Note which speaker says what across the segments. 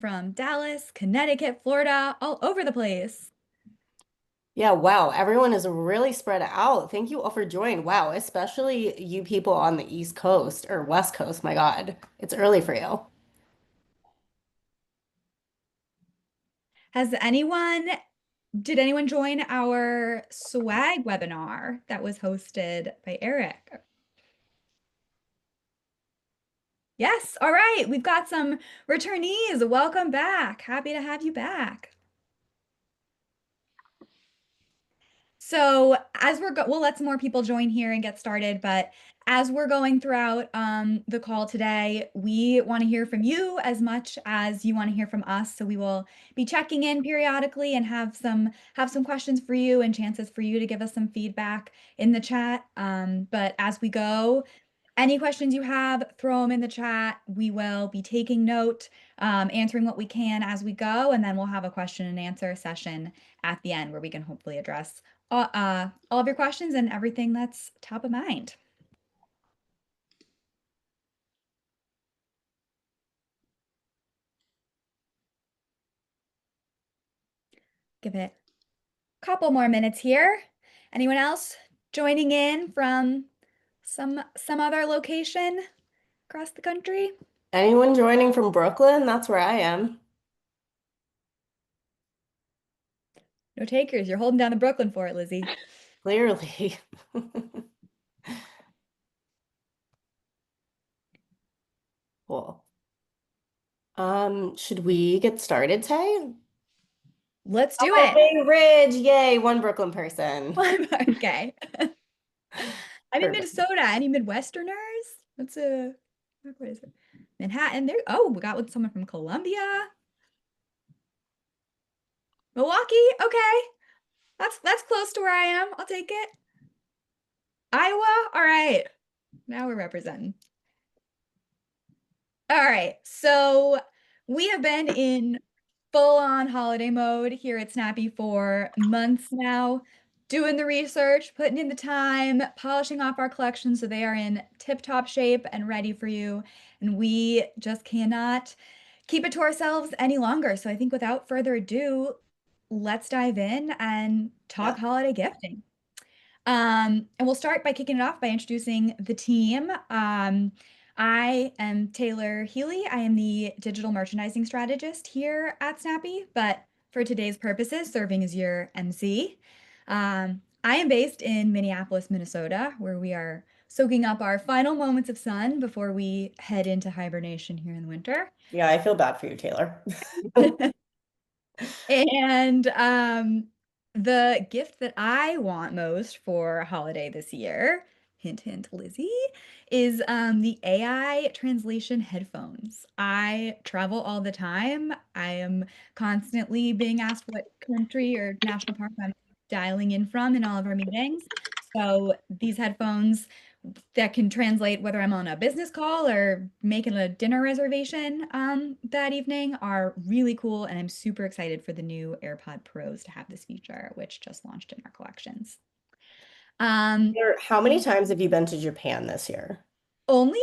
Speaker 1: from Dallas, Connecticut, Florida, all over the place.
Speaker 2: Yeah, wow. Everyone is really spread out. Thank you all for joining. Wow, especially you people on the East Coast or West Coast. My God, it's early for you.
Speaker 1: Has anyone, did anyone join our swag webinar that was hosted by Eric? Yes, all right. We've got some returnees. Welcome back. Happy to have you back. So as we'll let some more people join here and get started, but as we're going throughout the call today, we want to hear from you as much as you want to hear from us. So we will be checking in periodically and have some questions for you and chances for you to give us some feedback in the chat. But as we go, any questions you have, throw them in the chat. We will be taking note, answering what we can as we go, and then we'll have a question and answer session at the end where we can hopefully address all of your questions and everything that's top of mind. Give it a couple more minutes here. Anyone else joining in from some other location across the country?
Speaker 2: Anyone joining from Brooklyn? That's where I am.
Speaker 1: No takers. You're holding down the Brooklyn for it, Lizzie.
Speaker 2: Clearly. Cool. Should we get started, Tay?
Speaker 1: Let's do
Speaker 2: Oh,
Speaker 1: it.
Speaker 2: Bay Ridge. Yay, one Brooklyn person.
Speaker 1: Okay. I'm in
Speaker 2: Perfect.
Speaker 1: Minnesota. Any Midwesterners? That's a what is it? Manhattan. There. Oh, we got with someone from Columbia, Milwaukee. Okay, that's close to where I am. I'll take it. Iowa. All right. Now we're representing. All right. So we have been in full-on holiday mode here at Snappy for months now, doing the research, putting in the time, polishing off our collections so they are in tip-top shape and ready for you. And we just cannot keep it to ourselves any longer. So I think without further ado, let's dive in and talk
Speaker 2: Yeah.
Speaker 1: holiday gifting. And we'll start by kicking it off by introducing the team. I am Taylor Healy. I am the digital merchandising strategist here at Snappy, but for today's purposes, serving as your MC. I am based in Minneapolis, Minnesota, where we are soaking up our final moments of sun before we head into hibernation here in the winter.
Speaker 2: Yeah, I feel bad for you, Taylor.
Speaker 1: And the gift that I want most for a holiday this year, hint, hint, Lizzie, is the AI translation headphones. I travel all the time. I am constantly being asked what country or national park I'm dialing in from in all of our meetings. So these headphones that can translate whether I'm on a business call or making a dinner reservation that evening are really cool. And I'm super excited for the new AirPod Pros to have this feature, which just launched in our collections. Um,
Speaker 2: Taylor, how many times have you been to Japan this year?
Speaker 1: only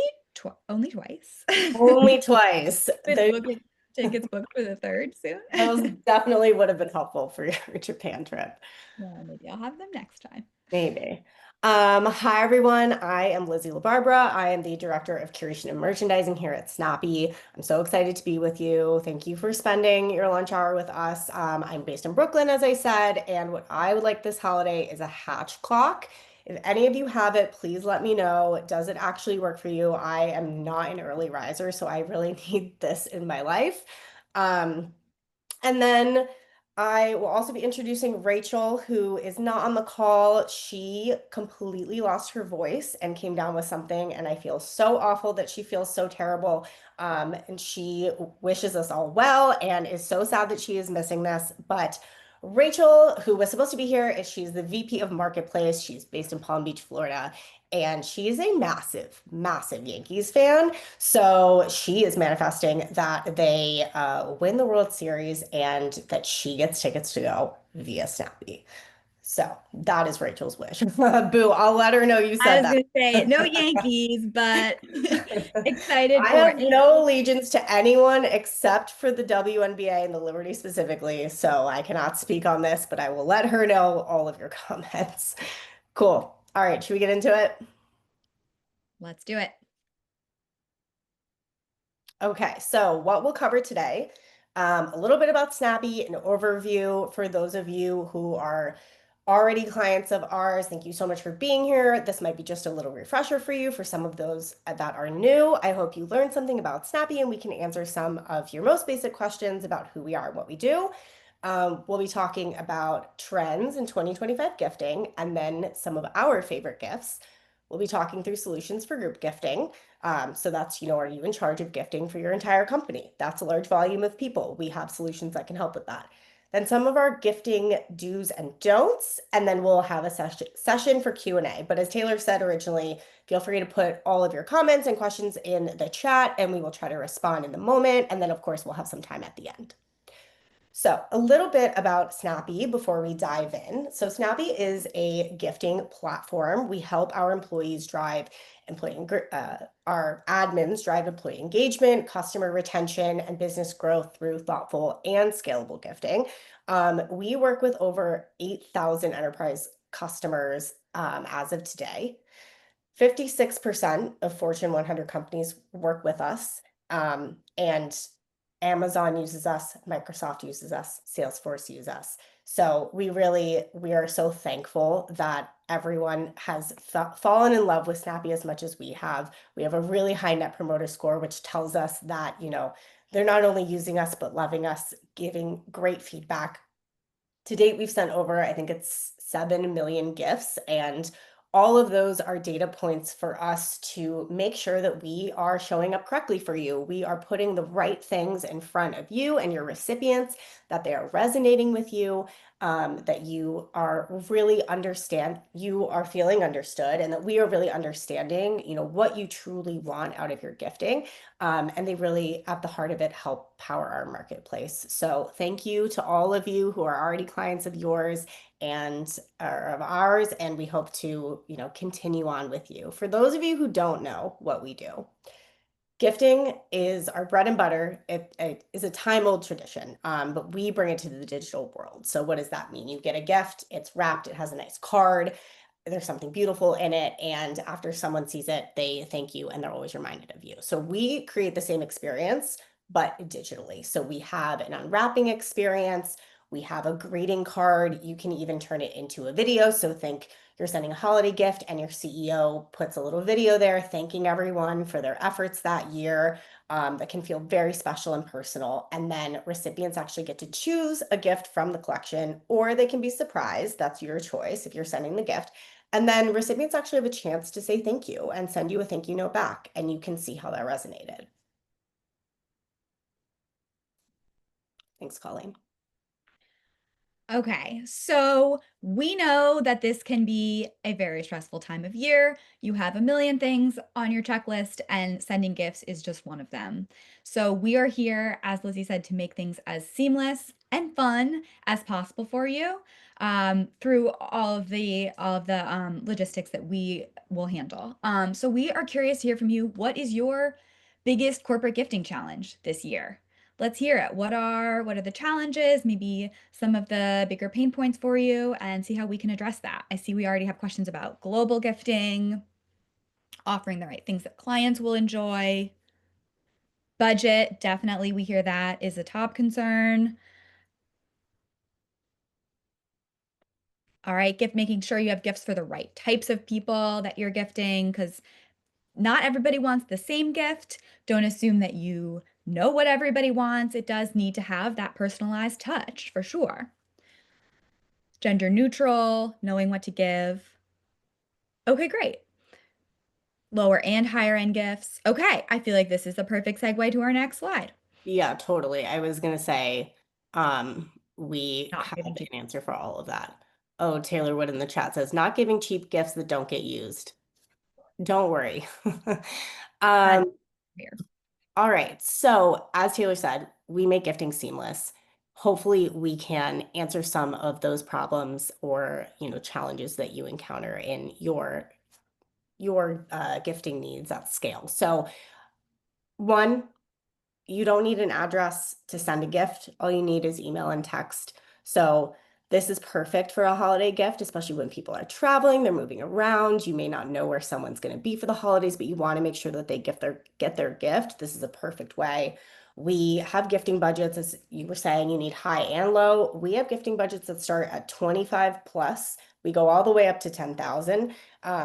Speaker 1: only twice.
Speaker 2: Only twice.
Speaker 1: Been booking tickets booked for the third soon.
Speaker 2: Those definitely would have been helpful for your Japan trip.
Speaker 1: Yeah, maybe I'll have them next time.
Speaker 2: Maybe. Hi everyone. I am Lizzie Barbera. I am the Director of Curation and Merchandising here at Snappy. I'm so excited to be with you. Thank you for spending your lunch hour with us. I'm based in Brooklyn, as I said, and what I would like this holiday is a hatch clock. If any of you have it, please let me know. Does it actually work for you? I am not an early riser, so I really need this in my life. Um, and then I will also be introducing Rachel, who is not on the call. She completely lost her voice and came down with something, and I feel so awful that she feels so terrible. And she wishes us all well and is so sad that she is missing this. But Rachel, who was supposed to be here, she's the VP of Marketplace. She's based in Palm Beach, Florida, and she's a massive, massive Yankees fan. So she is manifesting that they win the World Series and that she gets tickets to go via Snappy. So that is Rachel's wish. Boo, I'll let her know you
Speaker 1: I
Speaker 2: said
Speaker 1: was
Speaker 2: that.
Speaker 1: gonna say no Yankees, but excited
Speaker 2: I
Speaker 1: for
Speaker 2: have
Speaker 1: it.
Speaker 2: no allegiance to anyone except for the WNBA and the Liberty specifically, so I cannot speak on this, but I will let her know all of your comments. Cool. All right, should we get into it?
Speaker 1: Let's do it.
Speaker 2: Okay, so what we'll cover today, a little bit about Snappy, an overview for those of you who are already clients of ours. Thank you so much for being here. This might be just a little refresher for you for some of those that are new. I hope you learned something about Snappy and we can answer some of your most basic questions about who we are and what we do. We'll be talking about trends in 2025 gifting and then some of our favorite gifts. We'll be talking through solutions for group gifting. So that's, are you in charge of gifting for your entire company? That's a large volume of people. We have solutions that can help with that. Then some of our gifting do's and don'ts, and then we'll have a session for Q&A. But as Taylor said originally, feel free to put all of your comments and questions in the chat, and we will try to respond in the moment. And then, of course, we'll have some time at the end. So a little bit about Snappy before we dive in. So Snappy is a gifting platform. We help our employees drive our admins drive employee engagement, customer retention, and business growth through thoughtful and scalable gifting. We work with over 8,000 enterprise customers as of today. 56% of Fortune 100 companies work with us, and Amazon uses us, Microsoft uses us, Salesforce uses us. So we are so thankful that everyone has fallen in love with Snappy as much as we have. We have a really high net promoter score, which tells us that, they're not only using us, but loving us, giving great feedback. To date, we've sent over, I think it's 7 million gifts, and all of those are data points for us to make sure that we are showing up correctly for you. We are putting the right things in front of you and your recipients, that they are resonating with you, that you are you are feeling understood, and that we are really understanding, what you truly want out of your gifting. And they really, at the heart of it, help power our marketplace. So thank you to all of you who are already clients of yours and or of ours, and we hope to, continue on with you. For those of you who don't know what we do, gifting is our bread and butter. It is a time-old tradition, but we bring it to the digital world. So what does that mean? You get a gift, it's wrapped, it has a nice card, there's something beautiful in it, and after someone sees it, they thank you and they're always reminded of you. So we create the same experience, but digitally. So we have an unwrapping experience, we have a greeting card, you can even turn it into a video. So think you're sending a holiday gift and your CEO puts a little video there thanking everyone for their efforts that year. That can feel very special and personal. And then recipients actually get to choose a gift from the collection, or they can be surprised. That's your choice if you're sending the gift. And then recipients actually have a chance to say thank you and send you a thank you note back, and you can see how that resonated. Thanks, Colleen.
Speaker 1: Okay, so we know that this can be a very stressful time of year. You have a million things on your checklist, and sending gifts is just one of them. So we are here, as Lizzie said, to make things as seamless and fun as possible for you through all of the logistics that we will handle. So we are curious to hear from you. What is your biggest corporate gifting challenge this year? Let's hear it. What are the challenges, maybe some of the bigger pain points for you, and see how we can address that. I see we already have questions about global gifting, offering the right things that clients will enjoy. Budget, definitely we hear that is a top concern. All right, making sure you have gifts for the right types of people that you're gifting, because not everybody wants the same gift. Don't assume that you know what everybody wants. It does need to have that personalized touch for sure. Gender neutral, knowing what to give. Okay, great. Lower and higher end gifts. Okay, I feel like this is the perfect segue to our next slide.
Speaker 2: Yeah, totally. I was gonna say, we
Speaker 1: Not
Speaker 2: have
Speaker 1: giving cheap.
Speaker 2: an answer for all of that. Oh, Taylor Wood in the chat says, not giving cheap gifts that don't get used. Don't worry.
Speaker 1: That's
Speaker 2: Um,
Speaker 1: fair.
Speaker 2: all right. So as Taylor said, we make gifting seamless. hopefully we can answer some of those problems or, challenges that you encounter in your gifting needs at scale. So one, you don't need an address to send a gift. All you need is email and text. So this is perfect for a holiday gift, especially when people are traveling, they're moving around. You may not know where someone's going to be for the holidays, but you want to make sure that they get their gift. This is a perfect way. We have gifting budgets, as you were saying, you need high and low. We have gifting budgets that start at 25 plus. We go all the way up to 10,000.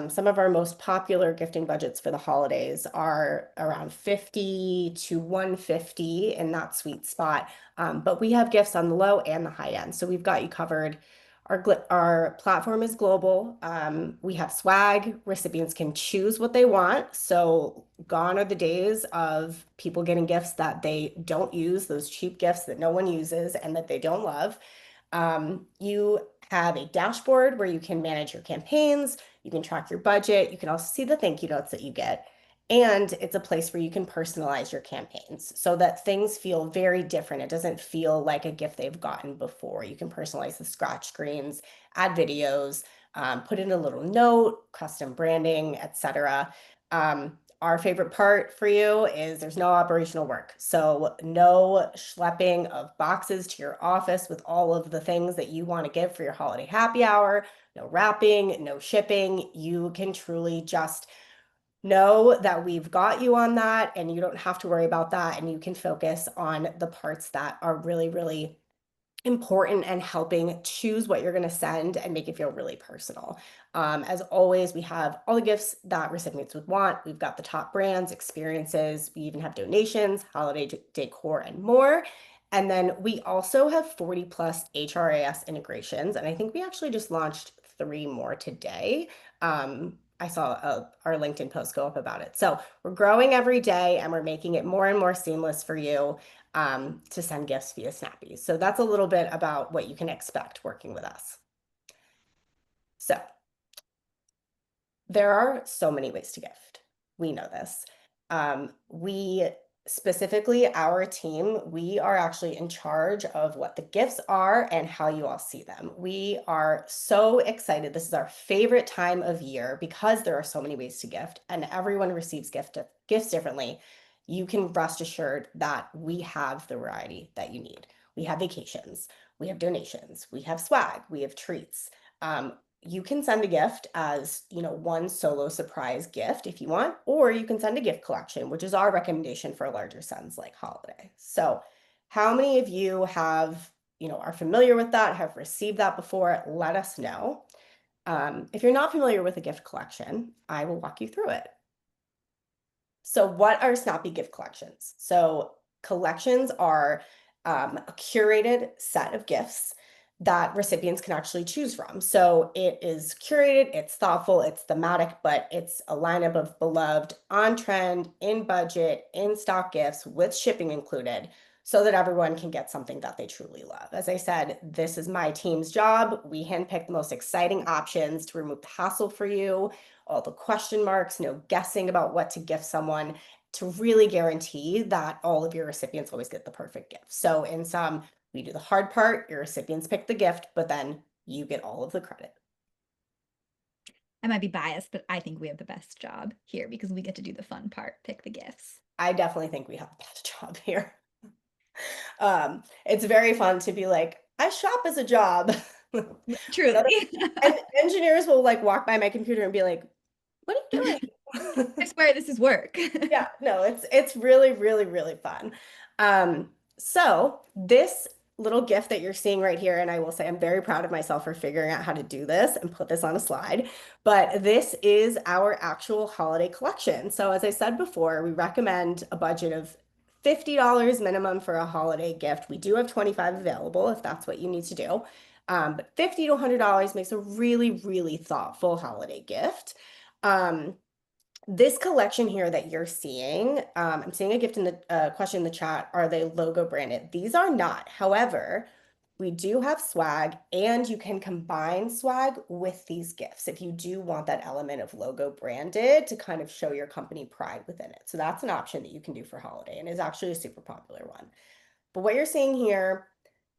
Speaker 2: Some of our most popular gifting budgets for the holidays are around 50 to 150 in that sweet spot. But we have gifts on the low and the high end. So we've got you covered. Our platform is global. We have swag. Recipients can choose what they want. So gone are the days of people getting gifts that they don't use, those cheap gifts that no one uses and that they don't love. You have a dashboard where you can manage your campaigns, you can track your budget, you can also see the thank you notes that you get. And it's a place where you can personalize your campaigns so that things feel very different. It doesn't feel like a gift they've gotten before. You can personalize the scratch screens, add videos, put in a little note, custom branding, etc. Our favorite part for you is there's no operational work. So no schlepping of boxes to your office with all of the things that you want to give for your holiday happy hour, no wrapping, no shipping. You can truly just know that we've got you on that and you don't have to worry about that. And you can focus on the parts that are really, really important and helping choose what you're going to send and make it feel really personal. As always, we have all the gifts that recipients would want. We've got the top brands, experiences. We even have donations, holiday decor, and more. And then we also have 40 plus HRAS integrations. And I think we actually just launched 3 more today. I saw our LinkedIn post go up about it. So we're growing every day and we're making it more and more seamless for you to send gifts via Snappy. So that's a little bit about what you can expect working with us. So there are so many ways to gift. We know this. We specifically, our team, we are actually in charge of what the gifts are and how you all see them. We are so excited. This is our favorite time of year because there are so many ways to gift and everyone receives gifts differently. You can rest assured that we have the variety that you need. We have vacations, we have donations, we have swag, we have treats. You can send a gift as, one solo surprise gift if you want, or you can send a gift collection, which is our recommendation for larger sends like holiday. So how many of you have, are familiar with that, have received that before? Let us know. If you're not familiar with a gift collection, I will walk you through it. So what are Snappy gift collections? So collections are a curated set of gifts that recipients can actually choose from. So it is curated, it's thoughtful, it's thematic, but it's a lineup of beloved, on trend, in budget, in stock gifts with shipping included so that everyone can get something that they truly love. As I said, this is my team's job. We handpick the most exciting options to remove the hassle for you, all the question marks, no guessing about what to gift someone, to really guarantee that all of your recipients always get the perfect gift. So in some, we do the hard part, your recipients pick the gift, but then you get all of the credit.
Speaker 1: I might be biased, but I think we have the best job here because we get to do the fun part, pick the gifts.
Speaker 2: I definitely think we have the best job here. It's very fun to be like, I shop as a job.
Speaker 1: Truly.
Speaker 2: And engineers will like walk by my computer and be like, what are you doing?
Speaker 1: I swear this is work.
Speaker 2: Yeah, no, it's really, really, really fun. So this little gift that you're seeing right here, and I will say I'm very proud of myself for figuring out how to do this and put this on a slide, but this is our actual holiday collection. So as I said before, we recommend a budget of $50 minimum for a holiday gift. We do have 25 available if that's what you need to do. But $50 to $100 makes a really, really thoughtful holiday gift. This collection here that you're seeing, I'm seeing a gift in the question in the chat. Are they logo branded? These are not. However, we do have swag and you can combine swag with these gifts if you do want that element of logo branded to kind of show your company pride within it. So that's an option that you can do for holiday and is actually a super popular one. But what you're seeing here,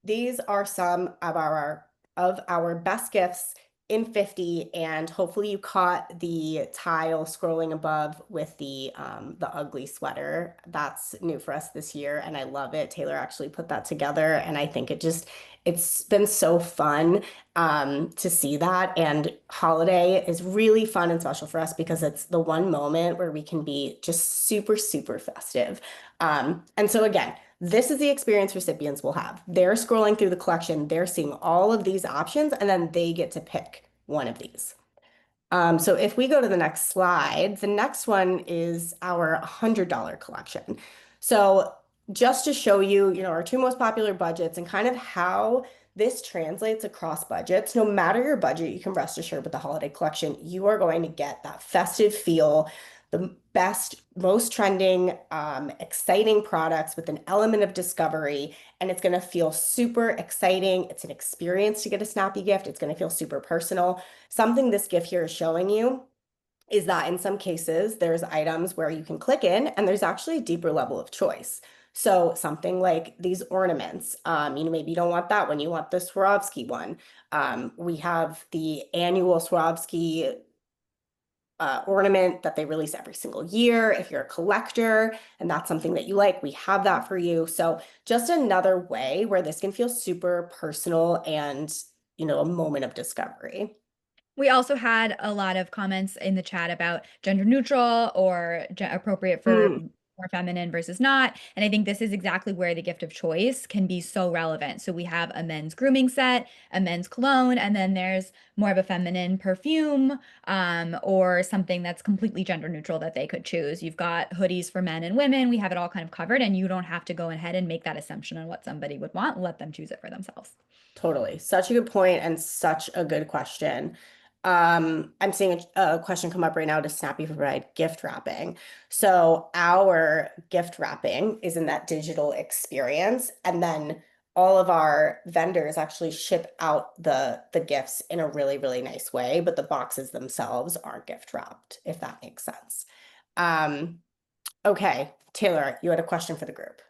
Speaker 2: these are some of our best gifts in 50, and hopefully you caught the tile scrolling above with the ugly sweater. That's new for us this year, and I love it. Taylor actually put that together, and I think it's been so fun to see that. And holiday is really fun and special for us because it's the one moment where we can be just super, super festive. And so again, this is the experience recipients will have. They're scrolling through the collection, they're seeing all of these options, and then they get to pick one of these. So if we go to the next slide, the next one is our $100 collection. So just to show you, our two most popular budgets and kind of how this translates across budgets, no matter your budget, you can rest assured with the holiday collection, you are going to get that festive feel, the best, most trending, exciting products with an element of discovery, and it's going to feel super exciting. It's an experience to get a snappy gift. It's going to feel super personal. Something this gift here is showing you is that in some cases, there's items where you can click in and there's actually a deeper level of choice. So something like these ornaments, maybe you don't want that one, you want the Swarovski one. We have the annual Swarovski ornament that they release every single year. If you're a collector and that's something that you like, we have that for you. So just another way where this can feel super personal and, a moment of discovery.
Speaker 1: We also had a lot of comments in the chat about gender neutral or appropriate for
Speaker 2: Mm,
Speaker 1: more feminine versus not. And I think this is exactly where the gift of choice can be so relevant. So we have a men's grooming set, a men's cologne, and then there's more of a feminine perfume, or something that's completely gender neutral that they could choose. You've got hoodies for men and women. We have it all kind of covered, and you don't have to go ahead and make that assumption on what somebody would want. Let them choose it for themselves.
Speaker 2: totally. Such a good point and such a good question. I'm seeing a question come up right now to Snappy provide gift wrapping. So our gift wrapping is in that digital experience, and then all of our vendors actually ship out the gifts in a really, really nice way, but the boxes themselves aren't gift wrapped, if that makes sense. Um, okay, Taylor, you had a question for the group.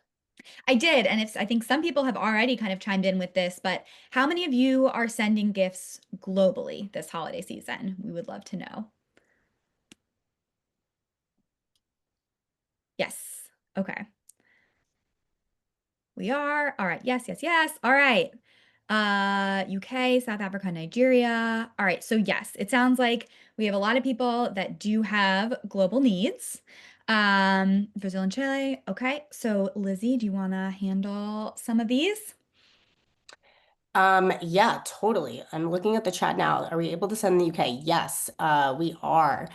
Speaker 1: I did, and I think some people have already kind of chimed in with this, but how many of you are sending gifts globally this holiday season? We would love to know. Yes. Okay. We are. All right. Yes, yes, yes. All right. UK, South Africa, Nigeria. All right. So yes, it sounds like we have a lot of people that do have global needs. Brazil and Chile. Okay. So Lizzie, do you want to handle some of these?
Speaker 2: Yeah, totally. I'm looking at the chat now. Are we able to send the UK? Yes, we are.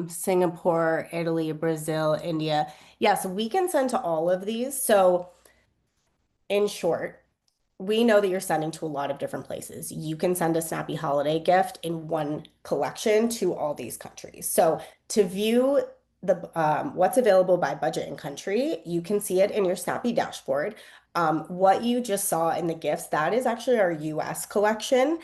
Speaker 2: Singapore, Italy, Brazil, India. Yes, we can send to all of these. So in short, we know that you're sending to a lot of different places. You can send a Snappy holiday gift in one collection to all these countries. So to view the what's available by budget and country, you can see it in your Snappy dashboard. What you just saw in the gifts, that is actually our US collection.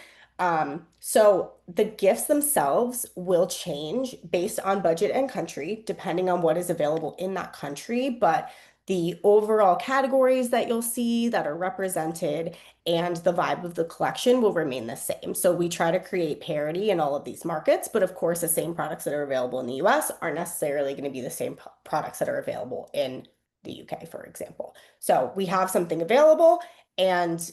Speaker 2: So the gifts themselves will change based on budget and country, depending on what is available in that country. But the overall categories that you'll see that are represented and the vibe of the collection will remain the same. So we try to create parity in all of these markets, but of course, the same products that are available in the US aren't necessarily going to be the same products that are available in the UK, for example. So we have something available, and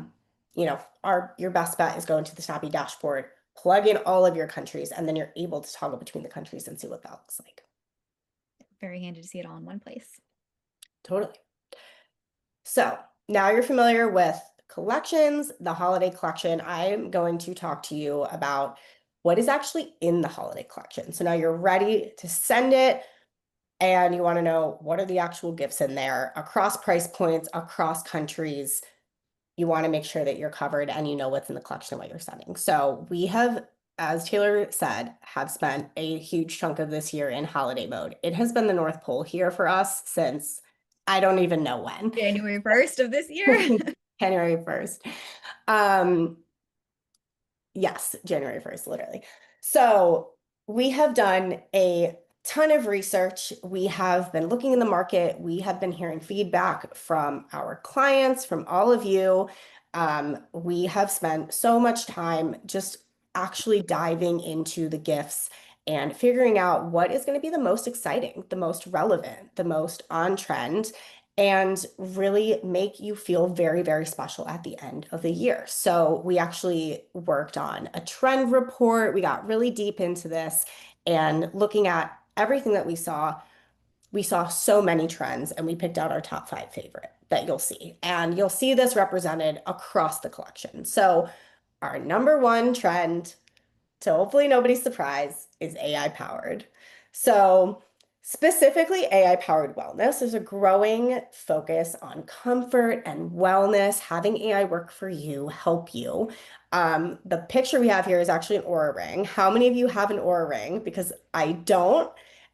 Speaker 2: your best bet is going to the Snappy dashboard, plug in all of your countries, and then you're able to toggle between the countries and see what that looks like.
Speaker 1: Very handy to see it all in one place.
Speaker 2: Totally. So now you're familiar with collections, the holiday collection. I'm going to talk to you about what is actually in the holiday collection. So now you're ready to send it, and you want to know what are the actual gifts in there across price points, across countries. You want to make sure that you're covered and you know what's in the collection and what you're sending. So we have, as Taylor said, have spent a huge chunk of this year in holiday mode. It has been the North Pole here for us since I don't even know when.
Speaker 1: January 1st of this year.
Speaker 2: January 1st. Um, yes, January 1st, literally. So we have done a ton of research. We have been looking in the market. We have been hearing feedback from our clients, from all of you. We have spent so much time just actually diving into the gifts and figuring out what is going to be the most exciting, the most relevant, the most on trend, and really make you feel very, very special at the end of the year. So we actually worked on a trend report. We got really deep into this and looking at everything that we saw so many trends and we picked out our top five favorite that you'll see. And you'll see this represented across the collection. So our number one trend, to hopefully nobody's surprise, is AI powered. So, specifically, AI powered wellness. There's a growing focus on comfort and wellness, having AI work for you, help you. The picture we have here is actually an Aura ring. How many of you have an Aura ring? Because I don't,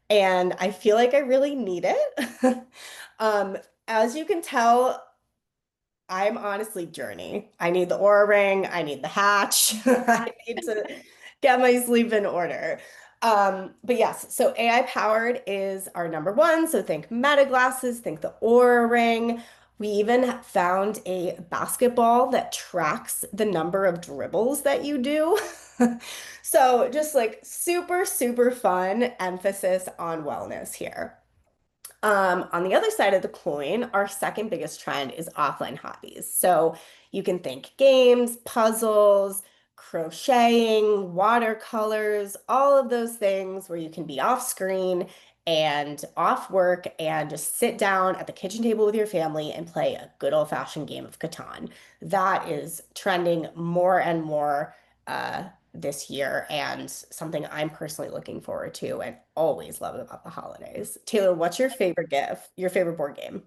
Speaker 2: and I feel like I really need it. Um, as you can tell, I'm honestly Journey. I need the Aura ring. I need the hatch. I need to get my sleep in order. But yes, so AI powered is our number one. So think Meta glasses, think the Aura ring. We even found a basketball that tracks the number of dribbles that you do. So just like super, super fun emphasis on wellness here. On the other side of the coin, our second biggest trend is offline hobbies. So you can think games, puzzles, crocheting, watercolors, all of those things where you can be off screen and off work and just sit down at the kitchen table with your family and play a good old-fashioned game of Catan. That is trending more and more this year and something I'm personally looking forward to and always love about the holidays. Taylor, what's your favorite gift? Your favorite board game?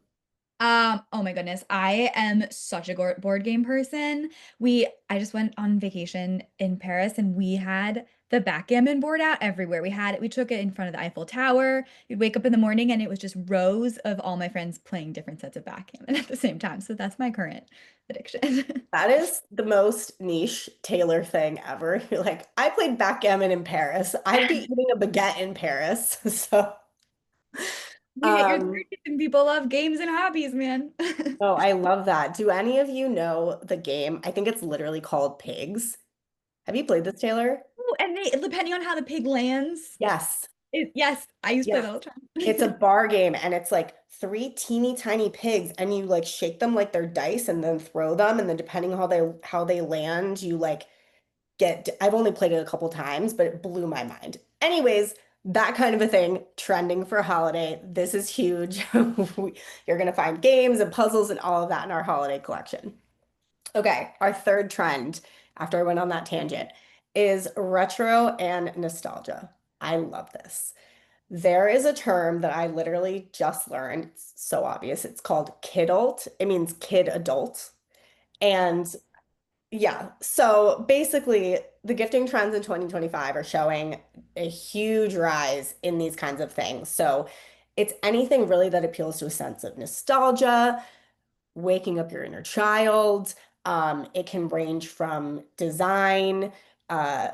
Speaker 1: Oh my goodness, I am such a board game person. I just went on vacation in Paris and we had the backgammon board out everywhere. We took it in front of the Eiffel Tower. You'd wake up in the morning and it was just rows of all my friends playing different sets of backgammon at the same time. So that's my current addiction.
Speaker 2: That is the most niche Taylor thing ever. You're like, I played backgammon in Paris. I'd be eating a baguette in Paris. So,
Speaker 1: You get your
Speaker 2: um,
Speaker 1: 30s and people love games and hobbies, man.
Speaker 2: oh, I love that. Do any of you know the game? I think it's literally called Pigs. Have you played this, Taylor?
Speaker 1: Ooh, and depending on how the pig lands,
Speaker 2: Yes.
Speaker 1: yes, I used to play
Speaker 2: Yeah.
Speaker 1: that all the
Speaker 2: It's a
Speaker 1: time.
Speaker 2: bar game and it's like three teeny tiny pigs and you like shake them like they're dice and then throw them and then depending on how they land, you like I've only played it a couple times, but it blew my mind. Anyways, that kind of a thing trending for holiday. This is huge. You're gonna find games and puzzles and all of that in our holiday collection. Okay, our third trend, after I went on that tangent, is retro and nostalgia. I love this. There is a term that I literally just learned. It's so obvious. It's called kidult. It means kid adult. And yeah, so basically, the gifting trends in 2025 are showing a huge rise in these kinds of things. So it's anything really that appeals to a sense of nostalgia, waking up your inner child. It can range from uh,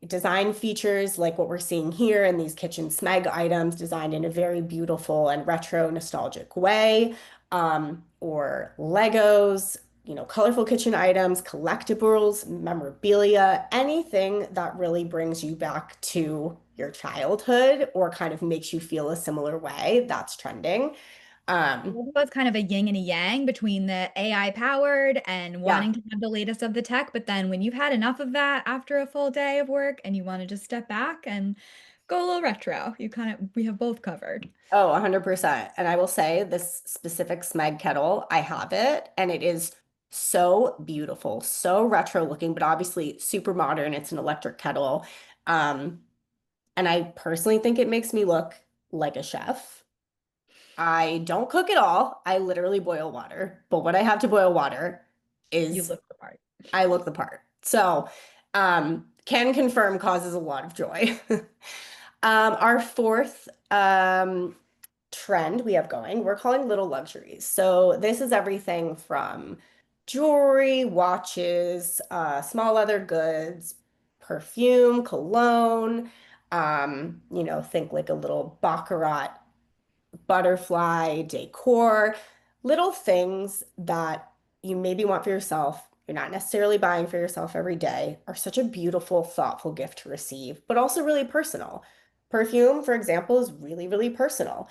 Speaker 2: design features like what we're seeing here in these kitchen smeg items designed in a very beautiful and retro nostalgic way, or Legos, colorful kitchen items, collectibles, memorabilia, anything that really brings you back to your childhood or kind of makes you feel a similar way, that's trending. Um,
Speaker 1: It was kind of a yin and a yang between the AI powered and
Speaker 2: yeah.
Speaker 1: wanting to have the latest of the tech. But then when you've had enough of that after a full day of work and you want to just step back and go a little retro, we have both covered.
Speaker 2: Oh, 100%. And I will say this specific Smeg kettle, I have it and it is so beautiful, so retro looking, but obviously super modern. It's an electric kettle. Um, and I personally think it makes me look like a chef. I don't cook at all. I literally boil water. But what I have to boil water
Speaker 1: You
Speaker 2: is
Speaker 1: look the part.
Speaker 2: I look the part. So, can confirm causes a lot of joy. Our fourth trend we have going, we're calling little luxuries. So this is everything from jewelry, watches, small leather goods, perfume, cologne. Think like a little baccarat butterfly decor, little things that you maybe want for yourself. You're not necessarily buying for yourself every day, are such a beautiful, thoughtful gift to receive, but also really personal. Perfume, for example, is really, really personal.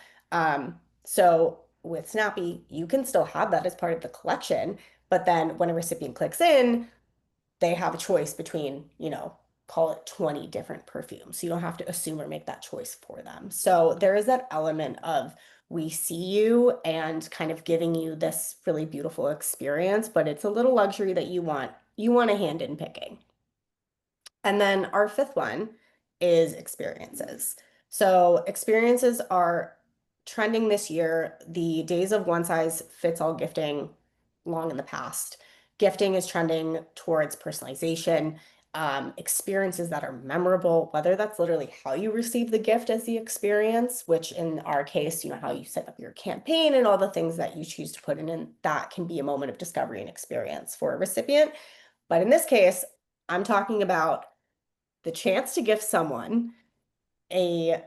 Speaker 2: So with Snappy, you can still have that as part of the collection, but then when a recipient clicks in, they have a choice between, call it 20 different perfumes. So you don't have to assume or make that choice for them. So there is that element of we see you and kind of giving you this really beautiful experience, but it's a little luxury that you want a hand in picking. And then our fifth one is experiences. So experiences are trending this year. The days of one size fits all gifting long in the past. Gifting is trending towards personalization, experiences that are memorable, whether that's literally how you receive the gift as the experience, which in our case, how you set up your campaign and all the things that you choose to put in, and that can be a moment of discovery and experience for a recipient. But in this case, I'm talking about the chance to gift someone a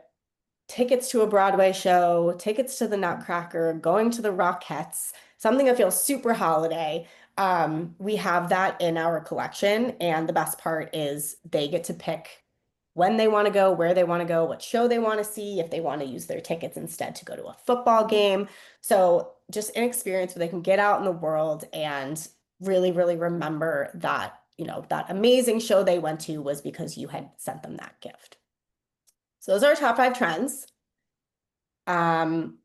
Speaker 2: tickets to a Broadway show, tickets to the Nutcracker, going to the Rockettes, something that feels super holiday. We have that in our collection, and the best part is they get to pick when they want to go, where they want to go, what show they want to see, if they want to use their tickets instead to go to a football game. So just an experience where they can get out in the world and really, really remember that, that amazing show they went to was because you had sent them that gift. So those are our top five trends. Um,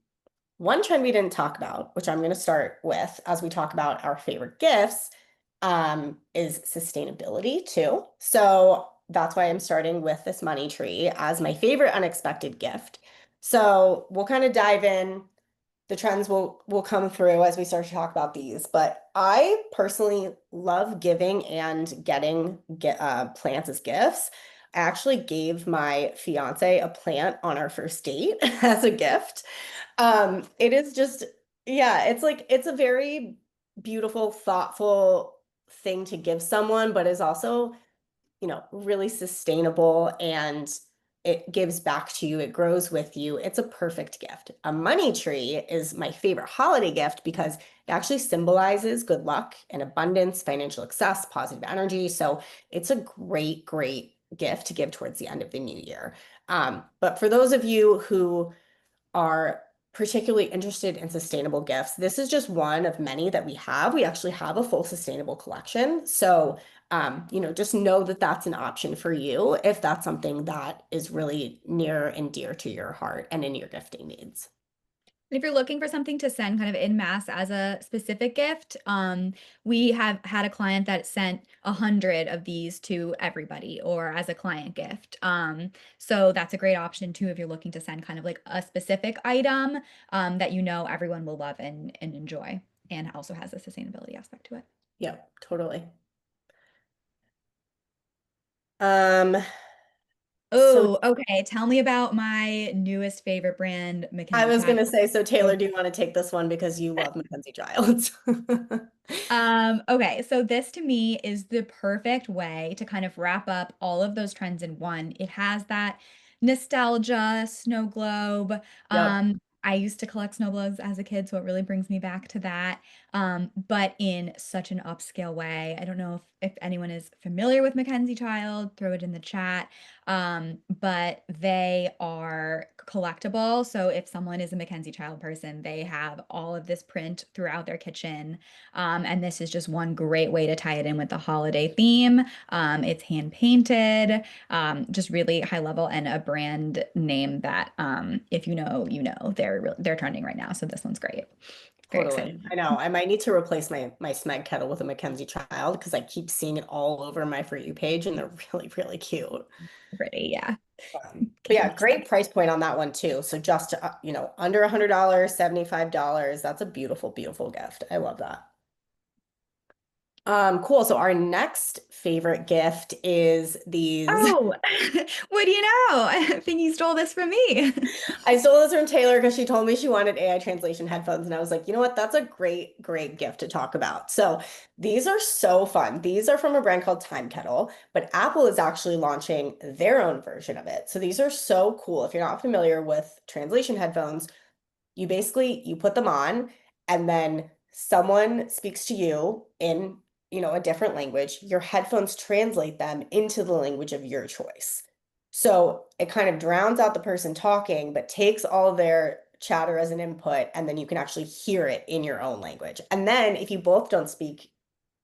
Speaker 2: One trend we didn't talk about, which I'm going to start with as we talk about our favorite gifts, is sustainability too. So that's why I'm starting with this money tree as my favorite unexpected gift. So we'll kind of dive in. The trends will come through as we start to talk about these, but I personally love giving and getting plants as gifts. I actually gave my fiance a plant on our first date as a gift. It is just, yeah, it's a very beautiful, thoughtful thing to give someone, but is also, really sustainable and it gives back to you. It grows with you. It's a perfect gift. A money tree is my favorite holiday gift because it actually symbolizes good luck and abundance, financial success, positive energy. So it's a great, great gift to give towards the end of the new year. But for those of you who are particularly interested in sustainable gifts, this is just one of many that we have. We actually have a full sustainable collection. So, just know that that's an option for you if that's something that is really near and dear to your heart and in your gifting needs.
Speaker 1: If you're looking for something to send kind of in mass as a specific gift, we have had a client that sent 100 of these to everybody or as a client gift. So that's a great option too if you're looking to send kind of like a specific item that you know everyone will love and enjoy, and also has a sustainability aspect to it.
Speaker 2: Yep, totally. Um, so
Speaker 1: Oh, okay. Tell me about my newest favorite brand,
Speaker 2: I
Speaker 1: Mackenzie
Speaker 2: was
Speaker 1: Child.
Speaker 2: gonna say, so Taylor, do you want to take this one because you love Mackenzie Childs?
Speaker 1: Okay, so this to me is the perfect way to kind of wrap up all of those trends in one. It has that nostalgia, snow globe.
Speaker 2: Yep.
Speaker 1: I used to collect snow globes as a kid, so it really brings me back to that. But in such an upscale way. I don't know if anyone is familiar with Mackenzie Child, throw it in the chat. But they are collectible. So if someone is a Mackenzie Child person, they have all of this print throughout their kitchen. And this is just one great way to tie it in with the holiday theme. It's hand painted, just really high level, and a brand name that, if you know, you know, they're trending right now. So this one's great. Very
Speaker 2: Totally.
Speaker 1: excited.
Speaker 2: I know. I might need to replace my Smeg kettle with a Mackenzie Child because I keep seeing it all over my For You page and they're really, really cute.
Speaker 1: Pretty, yeah.
Speaker 2: But
Speaker 1: Can't
Speaker 2: yeah,
Speaker 1: miss that.
Speaker 2: great price point on that one too. So just under $100, $75. That's a beautiful, beautiful gift. I love that. Cool. So our next favorite gift is these.
Speaker 1: Oh, what do you know? I think you stole this from me.
Speaker 2: I stole this from Taylor because she told me she wanted AI translation headphones, and I was like, you know what? That's a great, great gift to talk about. So these are so fun. These are from a brand called Time Kettle, but Apple is actually launching their own version of it. So these are so cool. If you're not familiar with translation headphones, you put them on and then someone speaks to you in, a different language. Your headphones translate them into the language of your choice. So it kind of drowns out the person talking, but takes all their chatter as an input, and then you can actually hear it in your own language. And then if you both don't speak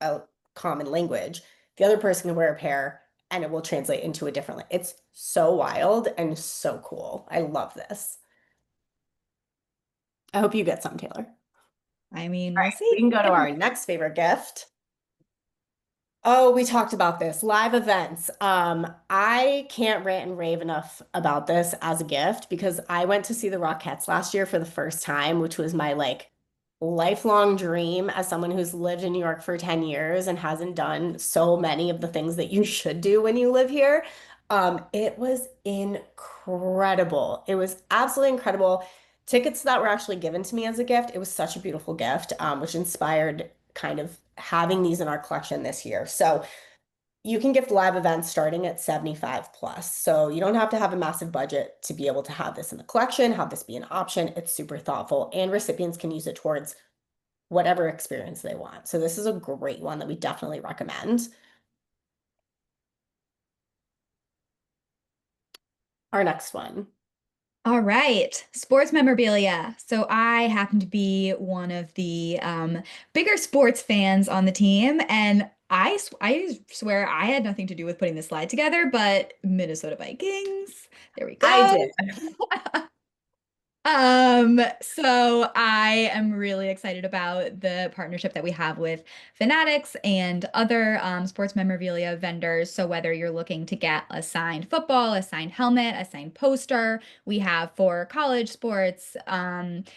Speaker 2: a common language, the other person can wear a pair and it will translate into a different language. It's so wild and so cool. I love this. I hope you get some, Taylor.
Speaker 1: I mean,
Speaker 2: All
Speaker 1: we'll
Speaker 2: right,
Speaker 1: see.
Speaker 2: we can go to our next favorite gift. Oh, we talked about this. Live events. I can't rant and rave enough about this as a gift because I went to see the Rockettes last year for the first time, which was my like lifelong dream as someone who's lived in New York for 10 years and hasn't done so many of the things that you should do when you live here. It was incredible. It was absolutely incredible. Tickets that were actually given to me as a gift. It was such a beautiful gift, which inspired kind of having these in our collection this year. So you can gift live events starting at 75 plus. So you don't have to have a massive budget to be able to have this in the collection, have this be an option. It's super thoughtful, and recipients can use it towards whatever experience they want. So this is a great one that we definitely recommend. Our next one.
Speaker 1: All right, sports memorabilia. So I happen to be one of the bigger sports fans on the team, and I swear I had nothing to do with putting this slide together, but Minnesota Vikings. There we
Speaker 2: I
Speaker 1: go.
Speaker 2: did.
Speaker 1: So I am really excited about the partnership that we have with Fanatics and other sports memorabilia vendors. So whether you're looking to get a signed football, a signed helmet, a signed poster, we have for college sports,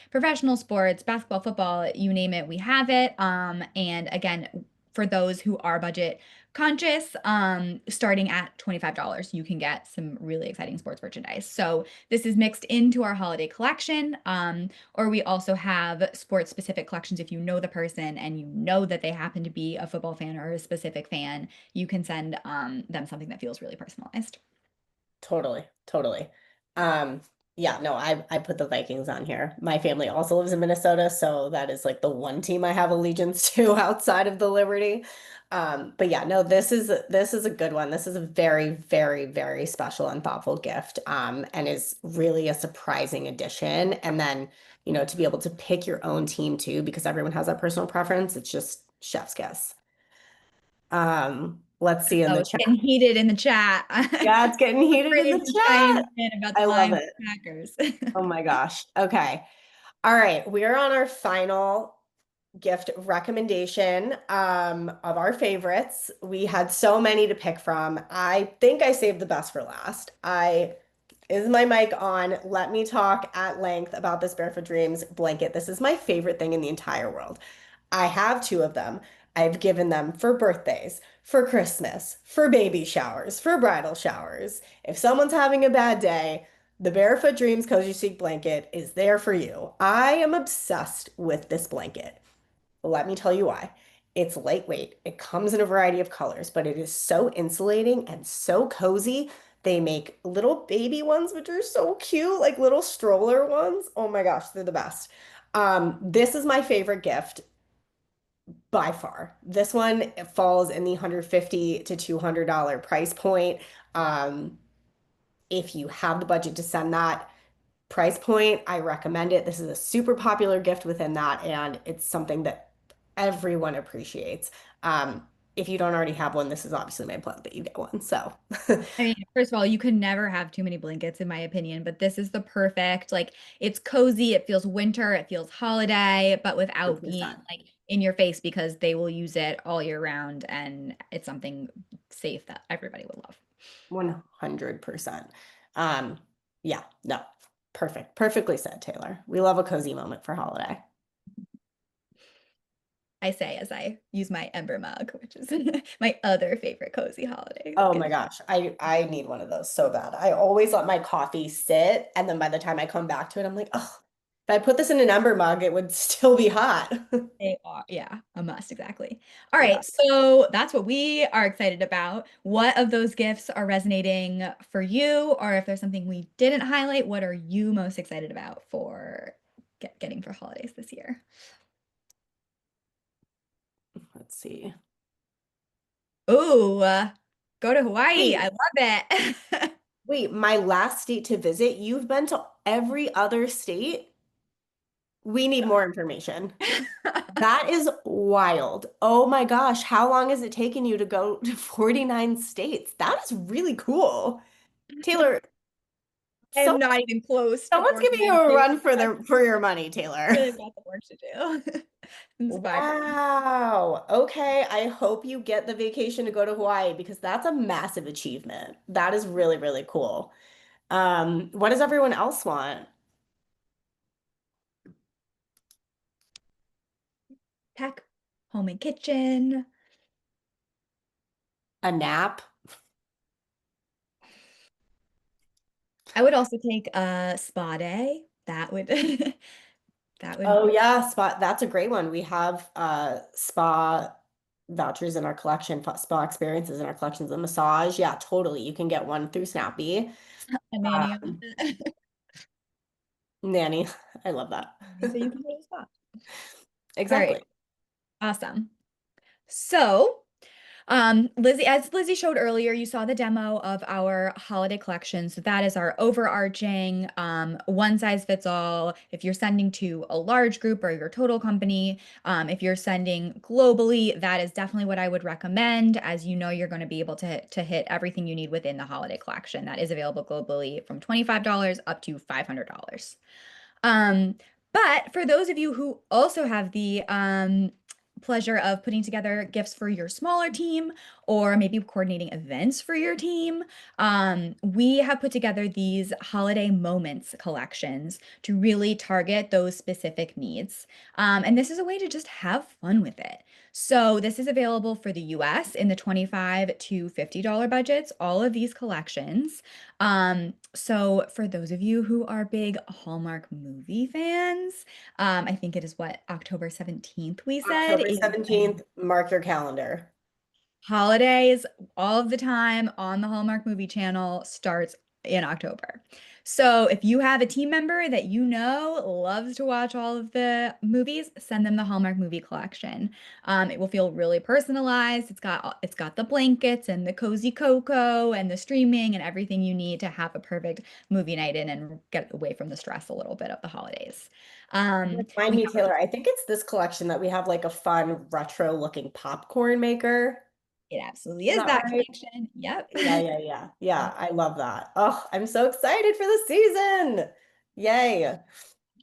Speaker 1: professional sports, basketball, football, you name it, we have it. And again, for those who are budget conscious, starting at $25, you can get some really exciting sports merchandise. So this is mixed into our holiday collection. Or we also have sports specific collections. If you know the person and you know that they happen to be a football fan or a specific fan, you can send them something that feels really personalized.
Speaker 2: Totally, totally. Um, yeah, no, I put the Vikings on here. My family also lives in Minnesota, so that is like the one team I have allegiance to outside of the Liberty. But yeah, no, this is a good one. This is a very, very, very special and thoughtful gift, and is really a surprising addition. And then, to be able to pick your own team too, because everyone has that personal preference, it's just chef's kiss. Let's see in
Speaker 1: Oh,
Speaker 2: the
Speaker 1: it's
Speaker 2: chat.
Speaker 1: getting heated in the chat.
Speaker 2: Yeah, it's getting heated in
Speaker 1: Ready
Speaker 2: the
Speaker 1: to chime
Speaker 2: chat.
Speaker 1: in about the
Speaker 2: I love
Speaker 1: Lions
Speaker 2: it.
Speaker 1: and Packers.
Speaker 2: Oh my gosh. Okay. All right. We are on our final gift recommendation of our favorites. We had so many to pick from. I think I saved the best for last. Is my mic on? Let me talk at length about this Barefoot Dreams blanket. This is my favorite thing in the entire world. I have two of them. I've given them for birthdays, for Christmas, for baby showers, for bridal showers. If someone's having a bad day, the Barefoot Dreams Cozy Chic blanket is there for you. I am obsessed with this blanket. Let me tell you why. It's lightweight. It comes in a variety of colors, but it is so insulating and so cozy. They make little baby ones, which are so cute, like little stroller ones. Oh my gosh, they're the best. This is my favorite gift by far. This one falls in the 150 to $200 price point. Um, if you have the budget to send that price point, I recommend it. This is a super popular gift within that, and it's something that everyone appreciates. If you don't already have one, this is obviously my plug that you get one. So
Speaker 1: I mean, first of all, you can never have too many blankets, in my opinion, but this is the perfect, like, it's cozy, it feels winter, it feels holiday, but without being
Speaker 2: 100%.
Speaker 1: like in your face because they will use it all year round and it's something safe that everybody would love.
Speaker 2: 100%. Um, yeah, no, perfect. Perfectly said, Taylor. We love a cozy moment for holiday.
Speaker 1: I say as I use my Ember mug, which is my other favorite cozy holiday
Speaker 2: Oh my
Speaker 1: gift.
Speaker 2: gosh, I need one of those so bad. I always let my coffee sit, and then by the time I come back to it, I'm like, oh, if I put this in an Ember mug, it would still be hot.
Speaker 1: They are, yeah, a must, exactly. All right,
Speaker 2: Yes.
Speaker 1: so that's what we are excited about. What of those gifts are resonating for you? Or if there's something we didn't highlight, what are you most excited about for getting for holidays this year?
Speaker 2: Let's see.
Speaker 1: Ooh, go to Hawaii. I
Speaker 2: Wait,
Speaker 1: love it.
Speaker 2: wait, my last state to visit, you've been to every other state? We need more information. That is wild. Oh my gosh, how long has it taken you to go to 49 states? That is really cool. Taylor,
Speaker 1: I am
Speaker 2: some,
Speaker 1: not even close to
Speaker 2: someone's giving you
Speaker 1: 49
Speaker 2: a
Speaker 1: states.
Speaker 2: run for your money, Taylor.
Speaker 1: Really got the work to do. Inspiring.
Speaker 2: Wow. Okay, I hope you get the vacation to go to Hawaii because that's a massive achievement. That is really, really cool. What does everyone else want?
Speaker 1: Tech, home and kitchen.
Speaker 2: A nap?
Speaker 1: I would also take a spa day. That would that would
Speaker 2: Oh yeah, spa. That's a great one. We have spa vouchers in our collection, spa experiences in our collections. A massage, yeah, totally. You can get one through Snappy.
Speaker 1: a nanny on
Speaker 2: Um,
Speaker 1: it.
Speaker 2: nanny, I love that.
Speaker 1: So you can go to the spa. All right,
Speaker 2: Exactly.
Speaker 1: awesome. So Lizzie, as Lizzie showed earlier, you saw the demo of our holiday collection. So that is our overarching, one size fits all. If you're sending to a large group or your total company, if you're sending globally, that is definitely what I would recommend, as you know you're going to be able to hit everything you need within the holiday collection. That is available globally from $25 up to $500. Um, but for those of you who also have the pleasure of putting together gifts for your smaller team or maybe coordinating events for your team, we have put together these holiday moments collections to really target those specific needs. And this is a way to just have fun with it. So this is available for the US in the $25 to $50 budgets, all of these collections. So for those of you who are big Hallmark movie fans, I think it is what, October 17th we said
Speaker 2: October
Speaker 1: is when
Speaker 2: 17th, mark your calendar.
Speaker 1: holidays all of the time on the Hallmark Movie Channel starts in October. So if you have a team member that you know loves to watch all of the movies, send them the Hallmark movie collection. It will feel really personalized. It's got the blankets and the cozy cocoa and the streaming and everything you need to have a perfect movie night in and get away from the stress a little bit of the holidays.
Speaker 2: Remind
Speaker 1: We
Speaker 2: me,
Speaker 1: have
Speaker 2: Taylor, I think it's this collection that we have like a fun retro looking popcorn maker.
Speaker 1: It absolutely
Speaker 2: Is
Speaker 1: is
Speaker 2: that
Speaker 1: that
Speaker 2: right?
Speaker 1: collection. Yep.
Speaker 2: Yeah, yeah, yeah. Yeah, I love that. Oh, I'm so excited for the season. Yay.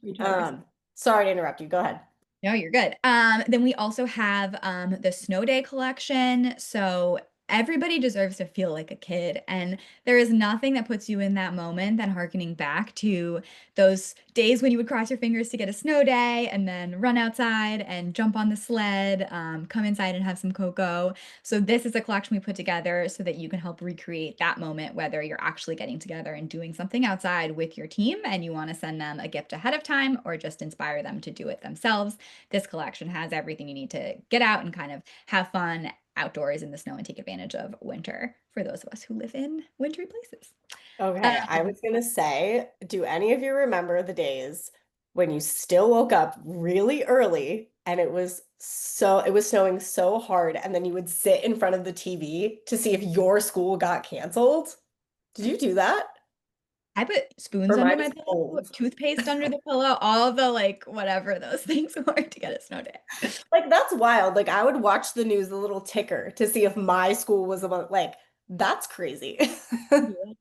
Speaker 1: We try to.
Speaker 2: Um, Sorry to interrupt you. Go ahead.
Speaker 1: No, you're good. Then we also have the snow day collection. So everybody deserves to feel like a kid, and there is nothing that puts you in that moment than harkening back to those days when you would cross your fingers to get a snow day and then run outside and jump on the sled, come inside and have some cocoa. So this is a collection we put together so that you can help recreate that moment, whether you're actually getting together and doing something outside with your team and you want to send them a gift ahead of time or just inspire them to do it themselves. This collection has everything you need to get out and kind of have fun outdoors in the snow and take advantage of winter for those of us who live in wintry places.
Speaker 2: Okay, I
Speaker 1: Um,
Speaker 2: was gonna say, do any of you remember the days when you still woke up really early and it was snowing so hard and then you would sit in front of the TV to see if your school got canceled? Did you do that?
Speaker 1: I put spoons
Speaker 2: Or
Speaker 1: under
Speaker 2: mine
Speaker 1: my
Speaker 2: is
Speaker 1: pillow,
Speaker 2: old.
Speaker 1: toothpaste under the pillow, all the like whatever those things were to get a snow day.
Speaker 2: Like that's wild. Like I would watch the news, the little ticker to see if my school was about like that's crazy.
Speaker 1: Yeah.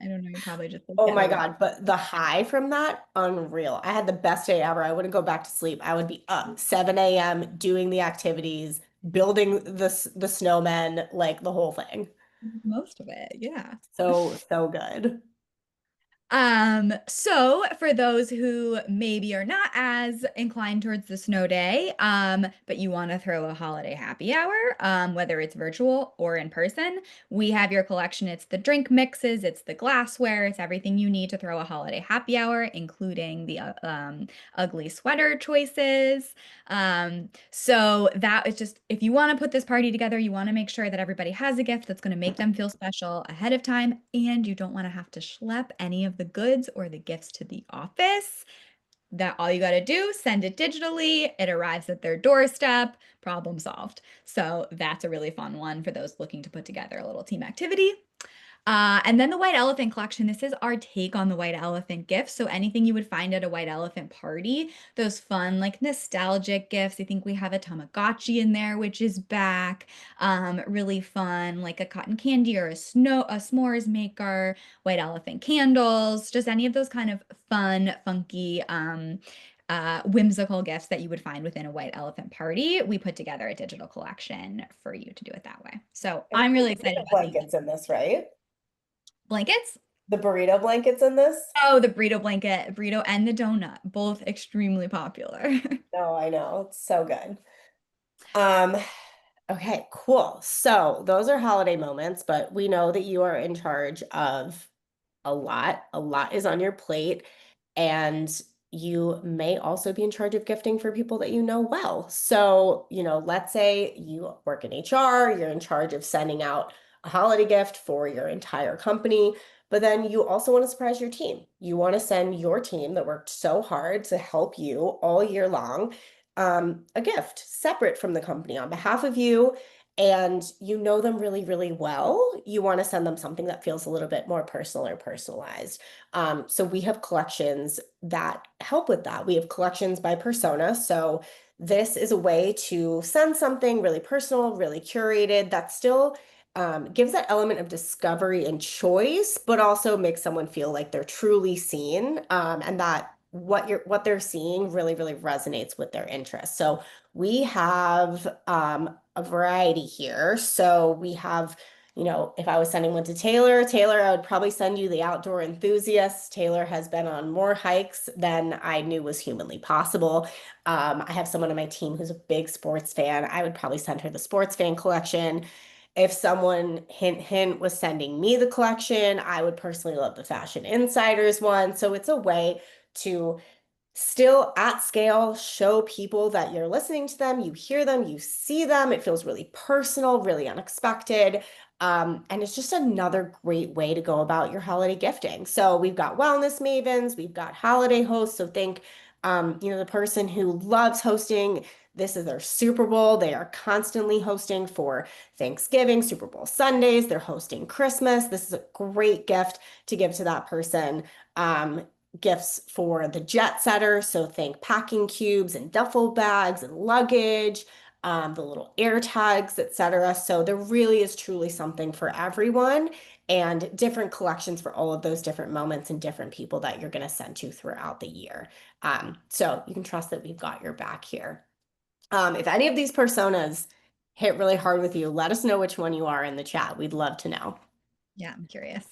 Speaker 1: I don't know, you probably just like,
Speaker 2: Oh
Speaker 1: get
Speaker 2: my
Speaker 1: away.
Speaker 2: God, but the high from that, unreal. I had the best day ever. I wouldn't go back to sleep. I would be up 7 a.m. doing the activities, building the snowmen, like the whole thing.
Speaker 1: Most of it, yeah.
Speaker 2: So, so good.
Speaker 1: So for those who maybe are not as inclined towards the snow day, but you want to throw a holiday happy hour, whether it's virtual or in person, we have your collection. It's the drink mixes, it's the glassware, it's everything you need to throw a holiday happy hour, including the ugly sweater choices. So that is just, if you want to put this party together, you want to make sure that everybody has a gift that's going to make them feel special ahead of time, and you don't want to have to schlep any of the goods or the gifts to the office. That all you got to do, send it digitally, it arrives at their doorstep, problem solved. So that's a really fun one for those looking to put together a little team activity. And then the White Elephant collection. This is our take on the White Elephant gifts. So anything you would find at a White Elephant party, those fun, like nostalgic gifts. I think we have a Tamagotchi in there, which is back. Really fun, like a cotton candy or a s'mores maker, White Elephant candles, just any of those kind of fun, funky, whimsical gifts that you would find within a White Elephant party. We put together a digital collection for you to do it that way. So
Speaker 2: And
Speaker 1: I'm
Speaker 2: the
Speaker 1: really excited
Speaker 2: burrito
Speaker 1: about these
Speaker 2: blankets in this, right?
Speaker 1: blankets.
Speaker 2: The burrito blankets in this?
Speaker 1: Oh, the burrito blanket, burrito and the donut, both extremely popular.
Speaker 2: No, I know. It's so good. Um, okay, cool. So those are holiday moments, but we know that you are in charge of a lot. A lot is on your plate, and you may also be in charge of gifting for people that you know well. So, let's say you work in HR, you're in charge of sending out a holiday gift for your entire company, but then you also want to surprise your team. You want to send your team that worked so hard to help you all year long, a gift separate from the company on behalf of you, and you know them really, really well. You want to send them something that feels a little bit more personal or personalized. So we have collections that help with that. We have collections by persona. So this is a way to send something really personal, really curated, that still gives that element of discovery and choice, but also makes someone feel like they're truly seen, and that what they're seeing really, really resonates with their interests. So we have a variety here. So we have, if I was sending one to Taylor, I would probably send you the outdoor enthusiast. Taylor has been on more hikes than I knew was humanly possible. I have someone on my team who's a big sports fan. I would probably send her the sports fan collection. If someone, hint, hint, was sending me the collection, I would personally love the Fashion Insiders one. So it's a way to still at scale show people that you're listening to them, you hear them, you see them. It feels really personal, really unexpected. And it's just another great way to go about your holiday gifting. So we've got wellness mavens, we've got holiday hosts. So think, the person who loves hosting. This is their Super Bowl. They are constantly hosting for Thanksgiving, Super Bowl Sundays. They're hosting Christmas. This is a great gift to give to that person. Gifts for the jet setter. So think packing cubes and duffel bags and luggage, the little air tags, etc. So there really is truly something for everyone, and different collections for all of those different moments and different people that you're going to send to throughout the year. So you can trust that we've got your back here. If any of these personas hit really hard with you, let us know which one you are in the chat. We'd love to know.
Speaker 1: Yeah, I'm curious.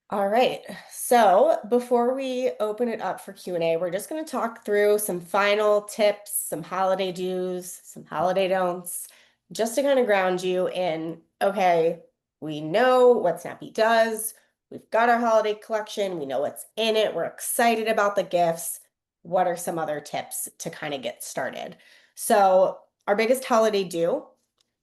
Speaker 2: All right. So before we open it up for Q&A, we're just going to talk through some final tips, some holiday do's, some holiday don'ts, just to kind of ground you in, okay, we know what Snappy does. We've got our holiday collection. We know what's in it. We're excited about the gifts. What are some other tips to kind of get started? So our biggest holiday do,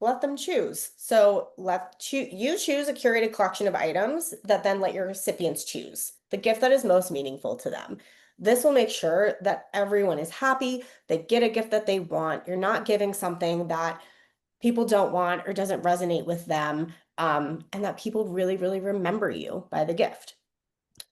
Speaker 2: let them choose. So you choose a curated collection of items that then let your recipients choose the gift that is most meaningful to them. This will make sure that everyone is happy, they get a gift that they want. You're not giving something that people don't want or doesn't resonate with them, and that people really, really remember you by the gift.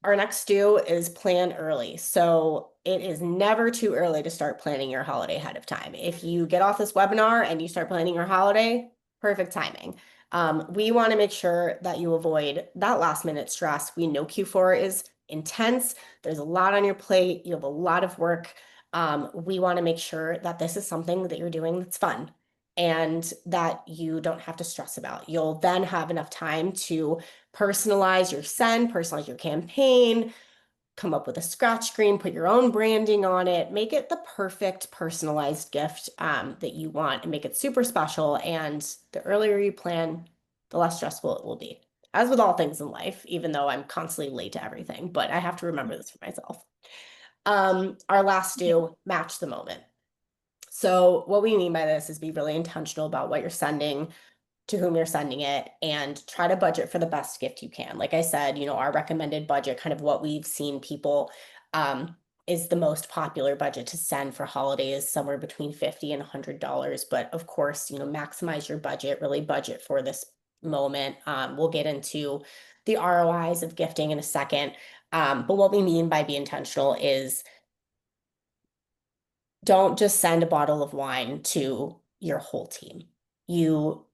Speaker 2: Our next do is plan early. So it is never too early to start planning your holiday ahead of time. If you get off this webinar and you start planning your holiday, perfect timing. We want to make sure that you avoid that last minute stress. We know Q4 is intense. There's a lot on your plate. You have a lot of work. We want to make sure that this is something that you're doing that's fun. and that you don't have to stress about. You'll then have enough time to personalize your send, personalize your campaign, come up with a scratch screen, put your own branding on it, make it the perfect personalized gift that you want and make it super special. And the earlier you plan, the less stressful it will be. As with all things in life, even though I'm constantly late to everything, but I have to remember this for myself. Our last do, match the moment. So what we mean by this is be really intentional about what you're sending, to whom you're sending it, and try to budget for the best gift you can. Like I said, our recommended budget, kind of what we've seen people is the most popular budget to send for holidays, somewhere between $50 and $100. But of course, maximize your budget, really budget for this moment. We'll get into the ROIs of gifting in a second. But what we mean by be intentional is don't just send a bottle of wine to your whole team. You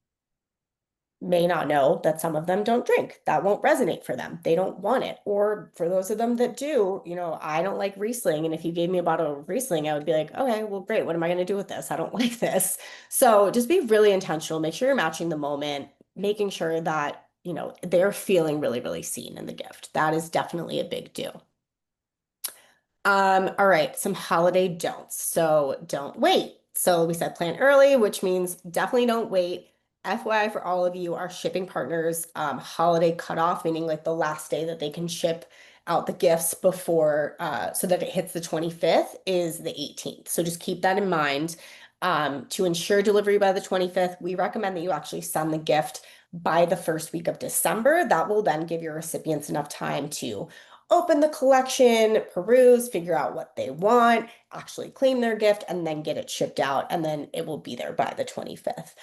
Speaker 2: may not know that some of them don't drink. That won't resonate for them. They don't want it. Or for those of them that do, I don't like Riesling. And if you gave me a bottle of Riesling, I would be like, okay, well, great. What am I going to do with this? I don't like this. So just be really intentional. Make sure you're matching the moment, making sure that, they're feeling really, really seen in the gift. That is definitely a big do. All right, some holiday don'ts. So don't wait. So we said plan early, which means definitely don't wait. FYI for all of you, our shipping partners, holiday cutoff, meaning like the last day that they can ship out the gifts before, so that it hits the 25th is the 18th. So just keep that in mind. To ensure delivery by the 25th, we recommend that you actually send the gift by the first week of December. That will then give your recipients enough time to open the collection, peruse, figure out what they want, actually claim their gift, and then get it shipped out. And then it will be there by the 25th.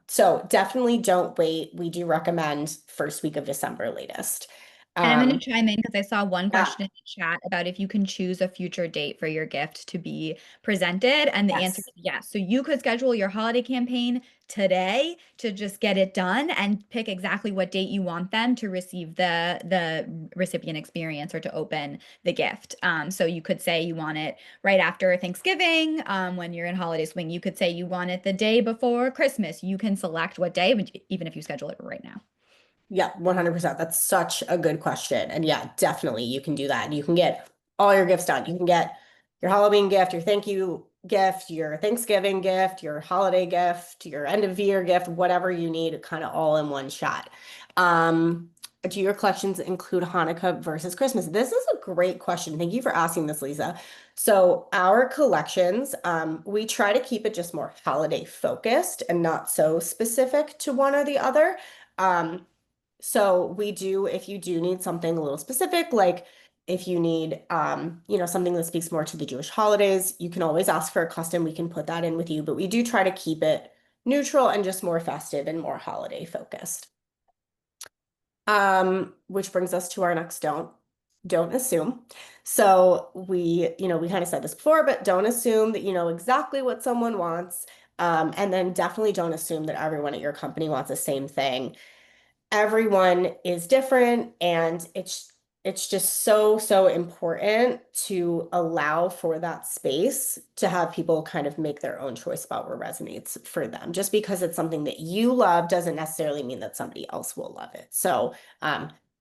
Speaker 2: So definitely don't wait. We do recommend first week of December latest.
Speaker 1: And I'm going
Speaker 2: Um,
Speaker 1: to chime in because I saw one
Speaker 2: yeah,
Speaker 1: question in the chat about if you can choose a future date for your gift to be presented. And the answer
Speaker 2: yes.
Speaker 1: is yes. So you could schedule your holiday campaign today to just get it done and pick exactly what date you want them to receive the recipient experience or to open the gift. So you could say you want it right after Thanksgiving, when you're in holiday swing. You could say you want it the day before Christmas. You can select what day, even if you schedule it right now.
Speaker 2: Yeah, 100%. That's such a good question. And yeah, definitely you can do that. And you can get all your gifts done. You can get your Halloween gift, your thank you gift, your Thanksgiving gift, your holiday gift, your end of year gift, whatever you need, kind of all in one shot. Um, do your collections include Hanukkah versus Christmas? This is a great question. Thank you for asking this, Lisa. So our collections, we try to keep it just more holiday focused and not so specific to one or the other. Um, so we do, if you do need something a little specific, like if you need, something that speaks more to the Jewish holidays, you can always ask for a custom. We can put that in with you, but we do try to keep it neutral and just more festive and more holiday focused. Which brings us to our next don't assume. So we kind of said this before, but don't assume that you know exactly what someone wants. And then definitely don't assume that everyone at your company wants the same thing. Everyone is different, and it's just so important to allow for that space to have people kind of make their own choice about what resonates for them. Just because it's something that you love doesn't necessarily mean that somebody else will love it. So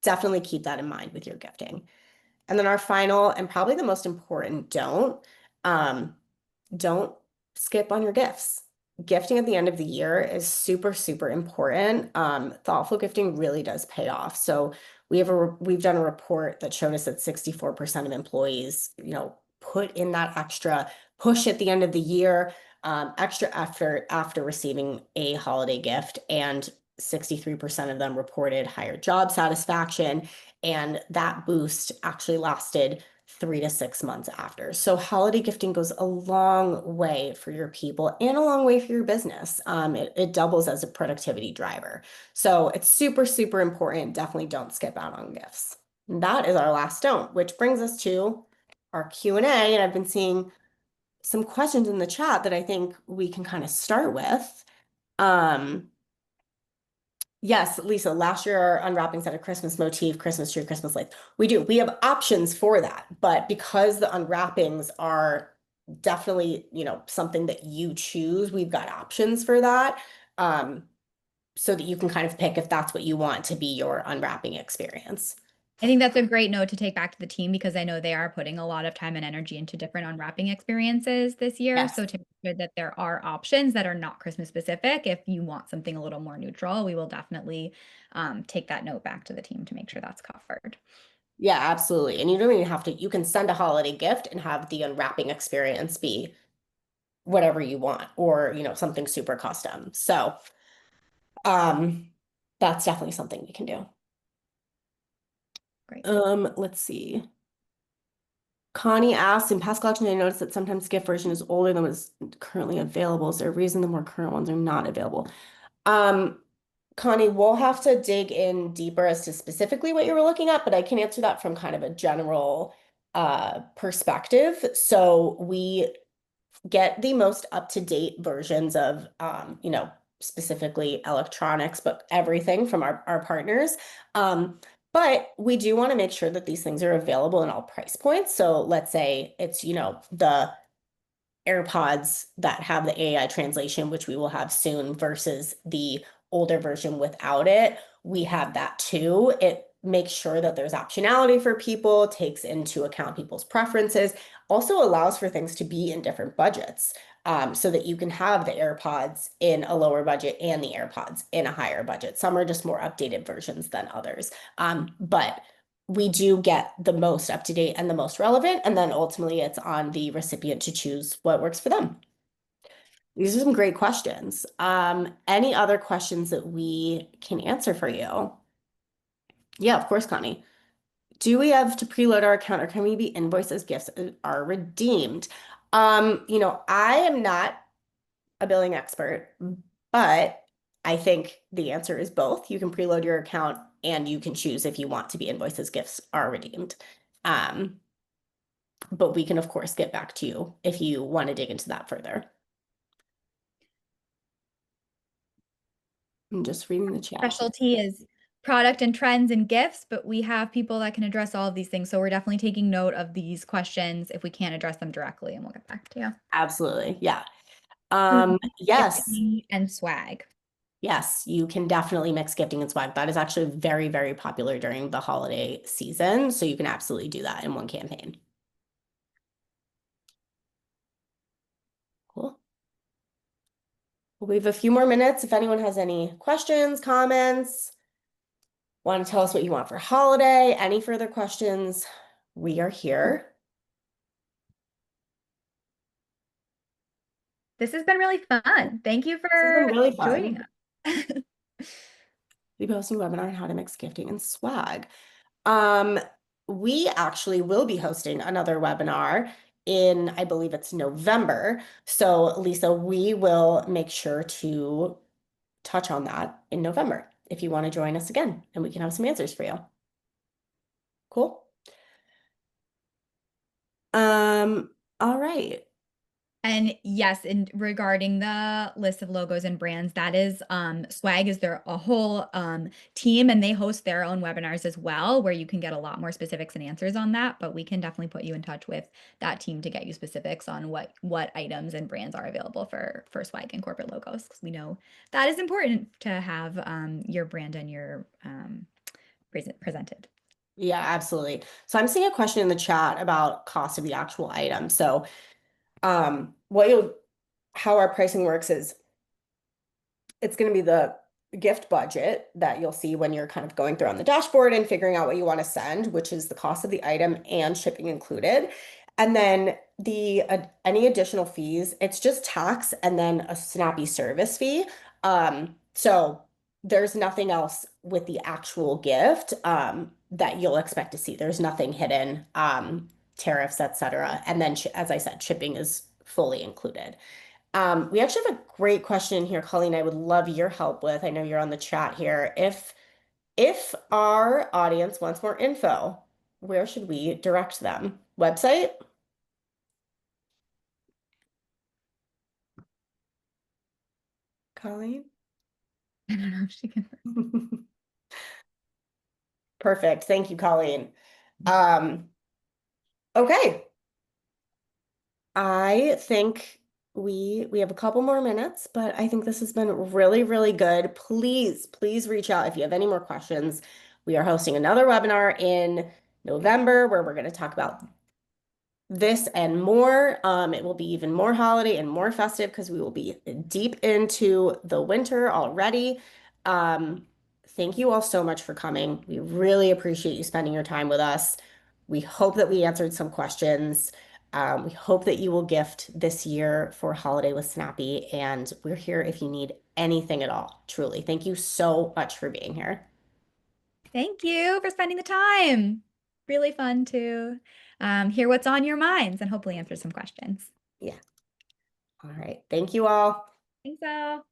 Speaker 2: definitely keep that in mind with your gifting. And then our final and probably the most important um, don't skip on your gifts. Gifting at the end of the year is super important. Thoughtful gifting really does pay off. So we've done a report that showed us that 64% of employees, put in that extra push at the end of the year, extra effort after receiving a holiday gift, and 63% of them reported higher job satisfaction. And that boost actually lasted 3 to 6 months after. So holiday gifting goes a long way for your people and a long way for your business. It doubles as a productivity driver. So it's super important. Definitely don't skip out on gifts. And that is our last don't, which brings us to our Q&A. And I've been seeing some questions in the chat that I think we can kind of start with. Um, Yes, Lisa, last year our unwrapping set a Christmas motif, Christmas tree, Christmas lights. We do. We have options for that. But because the unwrappings are definitely, something that you choose. We've got options for that. Um, so that you can kind of pick if that's what you want to be your unwrapping experience.
Speaker 1: I think that's a great note to take back to the team because I know they are putting a lot of time and energy into different unwrapping experiences this year.
Speaker 2: Yes.
Speaker 1: So to make sure that there are options that are not Christmas specific, if you want something a little more neutral, we will definitely take that note back to the team to make sure that's covered.
Speaker 2: Yeah, absolutely. And you don't even have to, you can send a holiday gift and have the unwrapping experience be whatever you want or, something super custom. So, um, that's definitely something we can do.
Speaker 1: Great.
Speaker 2: Let's see. Connie asked, in past collections, I noticed that sometimes gift version is older than what's currently available. Is there a reason the more current ones are not available? Um, Connie, we'll have to dig in deeper as to specifically what you were looking at, but I can answer that from kind of a general perspective. So we get the most up-to-date versions of, specifically electronics, but everything from our partners. But we do want to make sure that these things are available in all price points. So let's say it's, the AirPods that have the AI translation, which we will have soon, versus the older version without it. We have that too. It makes sure that there's optionality for people, takes into account people's preferences, also allows for things to be in different budgets. So that you can have the AirPods in a lower budget and the AirPods in a higher budget. Some are just more updated versions than others. But we do get the most up to date and the most relevant, and then ultimately it's on the recipient to choose what works for them. These are some great questions. Any other questions that we can answer for you? Yeah, of course, Connie. Do we have to preload our account or can we be invoiced as gifts are redeemed? I am not a billing expert, but I think the answer is both. You can preload your account and you can choose if you want to be invoiced as gifts are redeemed. Um, but we can, of course, get back to you if you want to dig into that further. I'm just reading the chat here.
Speaker 1: Specialty is product and trends and gifts, but we have people that can address all of these things. So we're definitely taking note of these questions if we can't address them directly, and we'll get back to you.
Speaker 2: Absolutely. Yeah.
Speaker 1: So
Speaker 2: Yes.
Speaker 1: gifting and swag.
Speaker 2: Yes, you can definitely mix gifting and swag. That is actually very, very popular during the holiday season. So you can absolutely do that in one campaign. Cool. Well, we have a few more minutes. If anyone has any questions, comments, want to tell us what you want for holiday, any further questions, we are here.
Speaker 1: This has been really fun. Thank you
Speaker 2: This has been
Speaker 1: for
Speaker 2: really
Speaker 1: joining
Speaker 2: fun.
Speaker 1: us.
Speaker 2: We'll be hosting a webinar on how to mix gifting and swag. Um, we actually will be hosting another webinar in, I believe it's November. So Lisa, we will make sure to touch on that in November if you want to join us again and we can have some answers for you. Cool. All right.
Speaker 1: And yes, and regarding the list of logos and brands, that is Swag is their a whole team and they host their own webinars as well, where you can get a lot more specifics and answers on that. But we can definitely put you in touch with that team to get you specifics on what items and brands are available for Swag and corporate logos, because we know that is important to have your brand and your presented.
Speaker 2: Yeah, absolutely. So I'm seeing a question in the chat about cost of the actual item. So what you'll how our pricing works is it's going to be the gift budget that you'll see when you're kind of going through on the dashboard and figuring out what you want to send, which is the cost of the item and shipping included. And then the any additional fees, it's just tax and then a Snappy service fee. So there's nothing else with the actual gift that you'll expect to see. There's nothing hidden, tariffs, etc. And then, as I said, shipping is fully included. We actually have a great question here, Colleen, I would love your help with. I know you're on the chat here. If our audience wants more info, where should we direct them? Website? Colleen?
Speaker 1: I don't know if she can.
Speaker 2: Perfect. Thank you, Colleen. Okay. I think we have a couple more minutes, but I think this has been really, really good. Please reach out if you have any more questions. We are hosting another webinar in November where we're going to talk about this and more. It will be even more holiday and more festive because we will be deep into the winter already. Um, thank you all so much for coming. We really appreciate you spending your time with us. We hope that we answered some questions. We hope that you will gift this year for holiday with Snappy, and we're here if you need anything at all. Truly, thank you so much for being here.
Speaker 1: Thank you for spending the time. Really fun to hear what's on your minds and hopefully answer some questions.
Speaker 2: Yeah. All right. Thank you all.
Speaker 1: Thanks, all.